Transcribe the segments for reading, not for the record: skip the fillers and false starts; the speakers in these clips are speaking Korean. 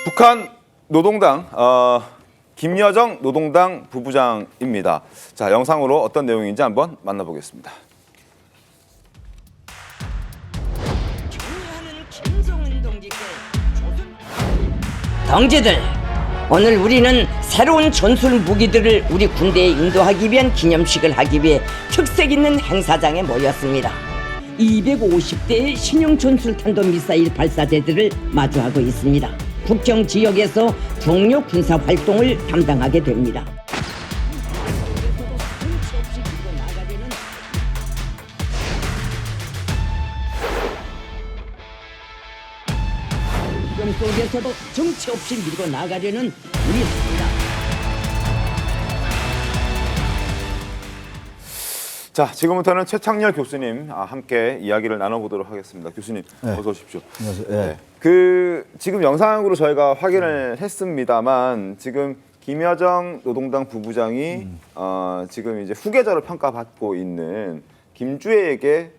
북한 노동당 김여정 노동당 부부장입니다. 자, 영상으로 어떤 내용인지 한번 만나보겠습니다. 동지들, 오늘 우리는 새로운 전술 무기들을 우리 군대에 인도하기 위한 기념식을 하기 위해 특색 있는 행사장에 모였습니다. 250대의 신형 전술 탄도미사일 발사대들을 마주하고 있습니다. 국경 지역에서 동료 군사 활동을 담당하게 됩니다. 국경 속에서도 정치 없이 밀고 나가려는 우리 군입니다. 자, 지금부터는 최창렬 교수님 함께 이야기를 나눠보도록 하겠습니다. 교수님, 어서 오십시오. 안녕하세요. 네. 지금 영상으로 저희가 확인을 했습니다만 지금 김여정 노동당 부부장이 지금 이제 후계자로 평가받고 있는 김주애에게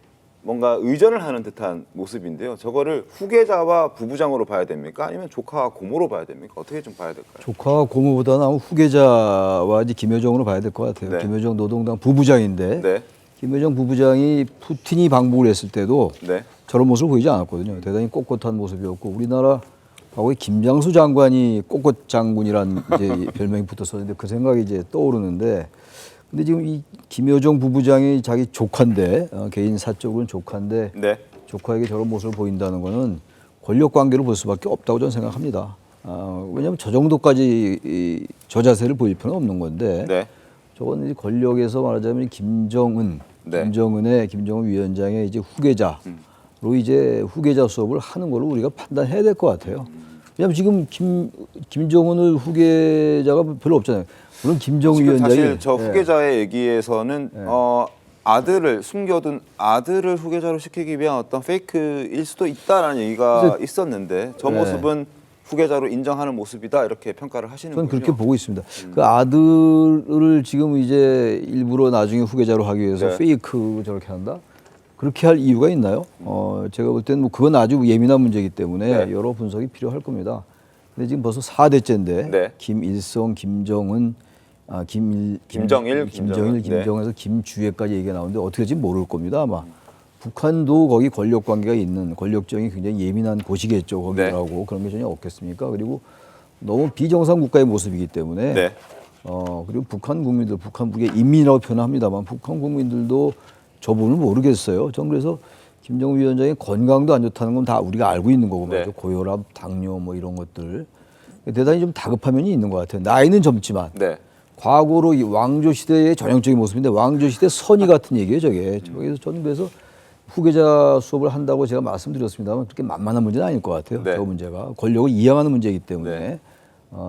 뭔가 의전을 하는 듯한 모습인데요. 저거를 후계자와 부부장으로 봐야 됩니까? 아니면 조카와 고모로 봐야 됩니까? 어떻게 좀 봐야 될까요? 조카와 고모보다는 후계자와 이제 김여정으로 봐야 될 것 같아요. 네. 김여정 노동당 부부장인데 네. 김여정 부부장이 푸틴이 방북을 했을 때도 네. 저런 모습을 보이지 않았거든요. 대단히 꼿꼿한 모습이었고 우리나라 과거에 김장수 장관이 꼿꼿 장군이란 이제 별명이 붙었었는데 그 생각이 이제 떠오르는데 근데 지금 이 김여정 부부장이 자기 조카인데 개인 사적으로는 조카인데 네. 조카에게 저런 모습을 보인다는 거는 권력 관계로 볼 수밖에 없다고 저는 생각합니다. 왜냐하면 저 정도까지 저 자세를 보일 필요는 없는 건데 네. 저건 권력에서 말하자면 김정은, 네. 김정은 위원장의 이제 후계자로 이제 후계자 수업을 하는 걸로 우리가 판단해야 될 것 같아요. 왜냐하면 지금 김정은을 후계자가 별로 없잖아요. 물론 김정은 지금 위원장이 사실 저 후계자의 얘기에서는 아들을 숨겨둔 아들을 후계자로 시키기 위한 어떤 페이크일 수도 있다라는 얘기가 있었는데 저 모습은 후계자로 인정하는 모습이다 이렇게 평가를 하시는군요. 저는 그렇게 보고 있습니다. 그 아들을 지금 이제 일부러 나중에 후계자로 하기 위해서 네. 페이크 저렇게 한다? 그렇게 할 이유가 있나요? 제가 볼 때는 뭐 그건 아주 예민한 문제이기 때문에 네. 여러 분석이 필요할 겁니다. 근데 지금 벌써 4대째인데 네. 김일성, 김정은, 김정일, 김정에서 김주애까지 얘기가 나오는데 어떻게 될지 모를 겁니다 아마. 북한도 거기 권력 관계가 있는 권력정이 굉장히 예민한 곳이겠죠 거기라고 그런 게 전혀 없겠습니까? 그리고 너무 비정상 국가의 모습이기 때문에 네. 그리고 북한 국민들, 북한국의 인민이라고 표현합니다만 북한 국민들도 저 부분을 모르겠어요. 전 그래서 김정은 위원장의 건강도 안 좋다는 건 다 우리가 알고 있는 거고 말이죠. 네. 고혈압, 당뇨 뭐 이런 것들 대단히 좀 다급한 면이 있는 것 같아요. 나이는 젊지만 네. 과거로 이 왕조 시대의 전형적인 모습인데 왕조 시대 선의 같은 얘기예요, 저게. 저기서 저는 그래서 후계자 수업을 한다고 제가 말씀드렸습니다만 그렇게 만만한 문제는 아닐 것 같아요. 네. 저 문제가 권력을 이양하는 문제이기 때문에 네.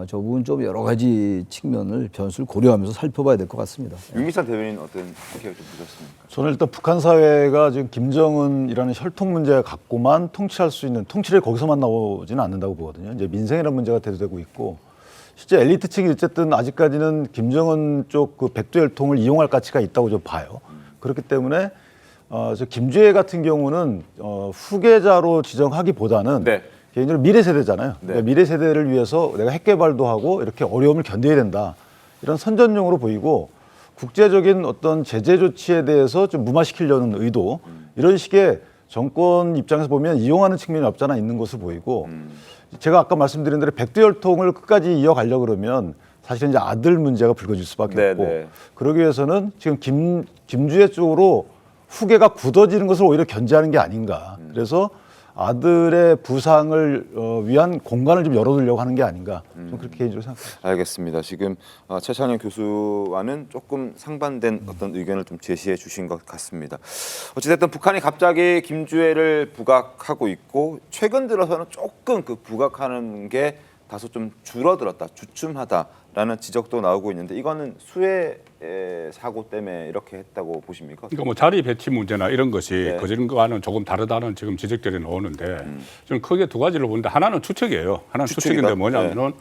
저 부분 좀 여러 가지 측면을 변수를 고려하면서 살펴봐야 될 것 같습니다. 윤기찬 대변인 어떤 생각을 좀 보셨습니까? 저는 일단 북한 사회가 지금 김정은이라는 혈통 문제 갖고만 통치할 수 있는 통치를 거기서만 나오지는 않는다고 보거든요. 이제 민생이라는 문제가 대두되고 있고 실제 엘리트층이 어쨌든 아직까지는 김정은 쪽 그 백두혈통을 이용할 가치가 있다고 좀 봐요. 그렇기 때문에 저 김주애 같은 경우는 후계자로 지정하기보다는 네. 개인적으로 미래 세대잖아요. 네. 그러니까 미래 세대를 위해서 내가 핵 개발도 하고 이렇게 어려움을 견뎌야 된다. 이런 선전용으로 보이고 국제적인 어떤 제재 조치에 대해서 좀 무마시키려는 의도 이런 식의 정권 입장에서 보면 이용하는 측면이 없잖아 있는 것으로 보이고 제가 아까 말씀드린 대로 백두혈통을 끝까지 이어가려고 그러면 사실은 이제 아들 문제가 불거질 수밖에 네, 없고 네. 그러기 위해서는 지금 김주애 쪽으로 후계가 굳어지는 것을 오히려 견제하는 게 아닌가. 그래서 아들의 부상을 위한 공간을 좀 열어두려고 하는 게 아닌가. 좀 그렇게 개인적으로 생각합니다. 알겠습니다. 지금 최창현 교수와는 조금 상반된 어떤 의견을 좀 제시해 주신 것 같습니다. 어찌됐든 북한이 갑자기 김주애를 부각하고 있고 최근 들어서는 조금 그 부각하는 게 다소 좀 줄어들었다, 주춤하다라는 지적도 나오고 있는데 이거는 수해 사고 때문에 이렇게 했다고 보십니까? 그러니까 뭐 자리 배치 문제나 이런 것이 네. 그전과는 조금 다르다는 지금 지적들이 나오는데 저는 크게 두 가지를 보는데 하나는 추측이에요. 하나는 추측이다? 추측인데 뭐냐면은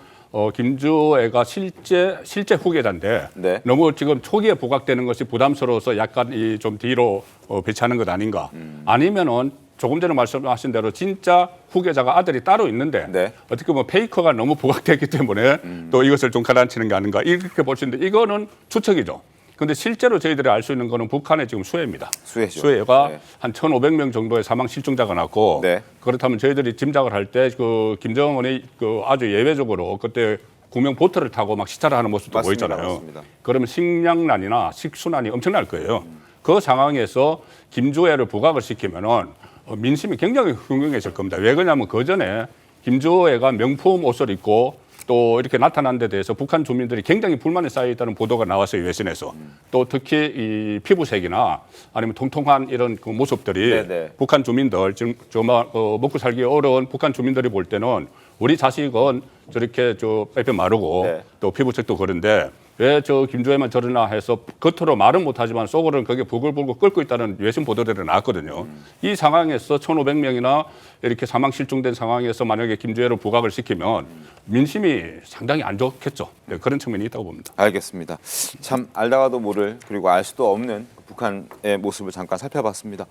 김주애가 실제 후계자인데 네. 너무 지금 초기에 부각되는 것이 부담스러워서 약간 좀 뒤로 배치하는 것 아닌가? 아니면은 조금 전에 말씀하신 대로 진짜 후계자가 아들이 따로 있는데 네. 어떻게 보면 페이커가 너무 부각됐기 때문에 또 이것을 좀 가라앉히는 게 아닌가 이렇게 볼 수 있는데 이거는 추측이죠. 그런데 실제로 저희들이 알 수 있는 거는 북한의 지금 수해입니다. 수해죠. 수해가 네. 한 1,500명 정도의 사망 실종자가 났고 네. 그렇다면 저희들이 짐작을 할 때 그 김정은이 그 아주 예외적으로 그때 구명 보트를 타고 막 시찰을 하는 모습도 맞습니다. 보였잖아요. 맞습니다. 그러면 식량난이나 식수난이 엄청날 거예요. 그 상황에서 김주애를 부각을 시키면은 민심이 굉장히 흥행해질 겁니다. 왜 그러냐면 그 전에 김주애가 명품 옷을 입고 또 이렇게 나타난 데 대해서 북한 주민들이 굉장히 불만이 쌓여 있다는 보도가 나왔어요. 외신에서. 또 특히 이 피부색이나 아니면 통통한 이런 그 모습들이 네네. 북한 주민들 지금 정말 먹고 살기 어려운 북한 주민들이 볼 때는 우리 자식은 저렇게 저 빼빼 마르고 네. 또 피부색도 그런데 왜 저 김주애만 저러나 해서 겉으로 말은 못하지만 속으로는 그게 부글부글 끓고 있다는 외신 보도들이 나왔거든요. 이 상황에서 1,500명이나 이렇게 사망 실종된 상황에서 만약에 김주애를 부각을 시키면 민심이 상당히 안 좋겠죠. 네, 그런 측면이 있다고 봅니다. 알겠습니다. 참 알다가도 모를 그리고 알 수도 없는 북한의 모습을 잠깐 살펴봤습니다.